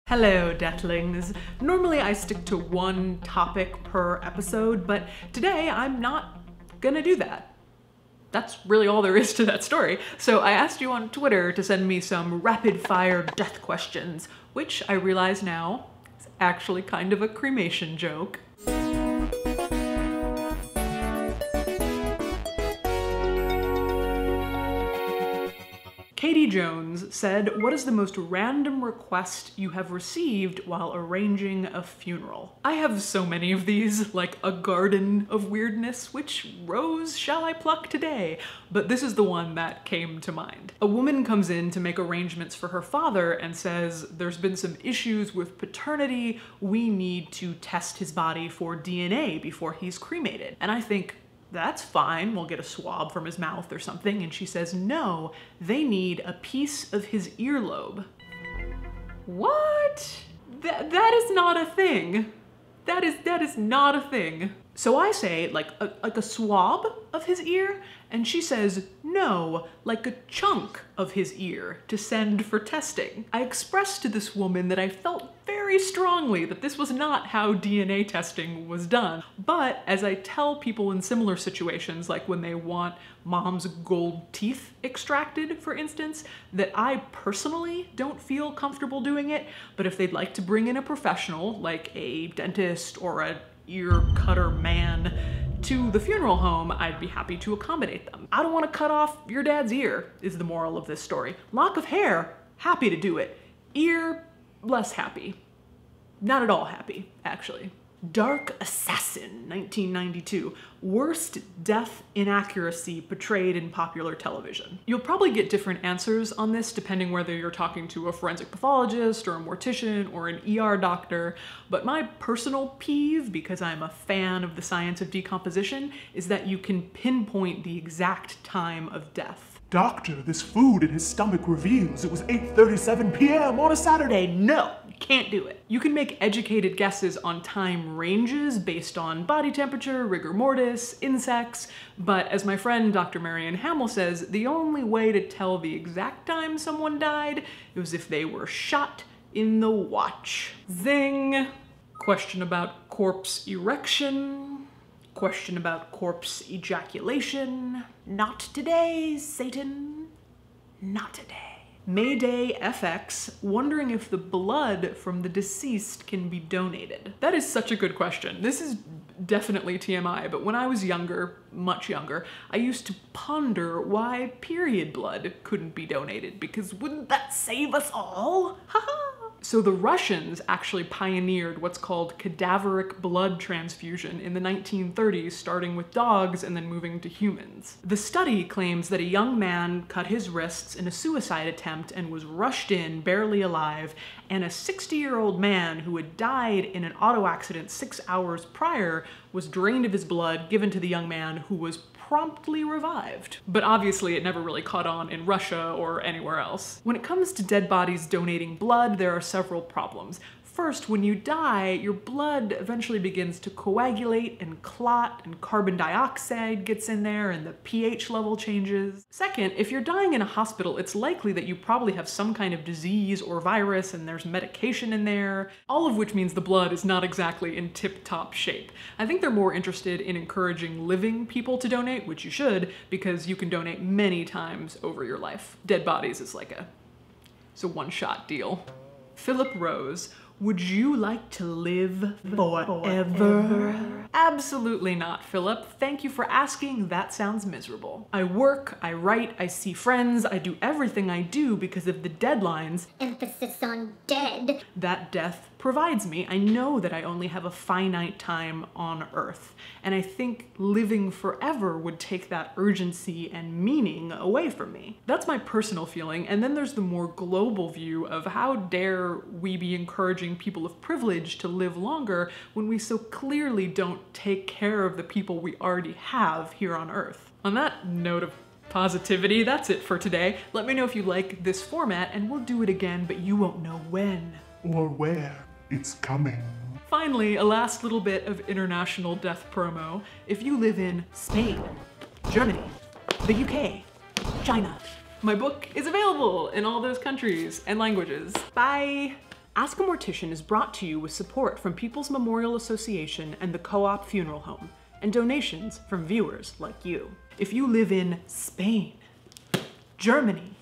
Hello, Deathlings. Normally I stick to one topic per episode, but today I'm not gonna do that. That's really all there is to that story. So I asked you on Twitter to send me some rapid-fire death questions, which I realize now is actually kind of a cremation joke. Katie Jones said, "What is the most random request you have received while arranging a funeral?" I have so many of these, like a garden of weirdness. Which rose shall I pluck today? But this is the one that came to mind. A woman comes in to make arrangements for her father and says, "There's been some issues with paternity. We need to test his body for DNA before he's cremated." And I think, that's fine, we'll get a swab from his mouth or something. And she says, no, they need a piece of his earlobe. What? That is not a thing. That is not a thing. So I say, like a swab of his ear, and she says, no, like a chunk of his ear to send for testing. I expressed to this woman that I felt very strongly that this was not how DNA testing was done. But as I tell people in similar situations, like when they want mom's gold teeth extracted, for instance, that I personally don't feel comfortable doing it, but if they'd like to bring in a professional, like a dentist or an ear cutter man, to the funeral home, I'd be happy to accommodate them. I don't want to cut off your dad's ear, is the moral of this story. Lock of hair, happy to do it. Ear, less happy. Not at all happy, actually. Dark Assassin, 1992. Worst death inaccuracy portrayed in popular television. You'll probably get different answers on this depending whether you're talking to a forensic pathologist or a mortician or an ER doctor, but my personal peeve, because I'm a fan of the science of decomposition, is that you can pinpoint the exact time of death. Doctor, this food in his stomach reveals it was 8:37 p.m. on a Saturday. No, you can't do it. You can make educated guesses on time ranges based on body temperature, rigor mortis, insects, but as my friend Dr. Marion Hamill says, the only way to tell the exact time someone died was if they were shot in the watch. Zing! Question about corpse erection. Question about corpse ejaculation. Not today, Satan. Not today. Mayday FX, wondering if the blood from the deceased can be donated. That is such a good question. This is definitely TMI, but when I was younger, much younger, I used to ponder why period blood couldn't be donated, because wouldn't that save us all? Haha! So the Russians actually pioneered what's called cadaveric blood transfusion in the 1930s, starting with dogs and then moving to humans. The study claims that a young man cut his wrists in a suicide attempt and was rushed in, barely alive, and a 60-year-old man who had died in an auto accident 6 hours prior was drained of his blood, given to the young man, who was promptly revived. But obviously it never really caught on in Russia or anywhere else. When it comes to dead bodies donating blood, there are several problems. First, when you die, your blood eventually begins to coagulate and clot, and carbon dioxide gets in there and the pH level changes. Second, if you're dying in a hospital, it's likely that you probably have some kind of disease or virus and there's medication in there, all of which means the blood is not exactly in tip-top shape. I think they're more interested in encouraging living people to donate, which you should, because you can donate many times over your life. Dead bodies is like it's a one-shot deal. Philip Rose, would you like to live forever? Absolutely not, Philip. Thank you for asking. That sounds miserable. I work, I write, I see friends, I do everything I do because of the deadlines. Emphasis on dead. That death provides me. I know that I only have a finite time on Earth, and I think living forever would take that urgency and meaning away from me. That's my personal feeling, and then there's the more global view of how dare we be encouraging people of privilege to live longer when we so clearly don't take care of the people we already have here on Earth. On that note of positivity, that's it for today. Let me know if you like this format, and we'll do it again, but you won't know when. Or where. It's coming. Finally, a last little bit of international death promo. If you live in Spain, Germany, the UK, China, my book is available in all those countries and languages. Bye! Ask a Mortician is brought to you with support from People's Memorial Association and the Co-op Funeral Home, and donations from viewers like you. If you live in Spain, Germany,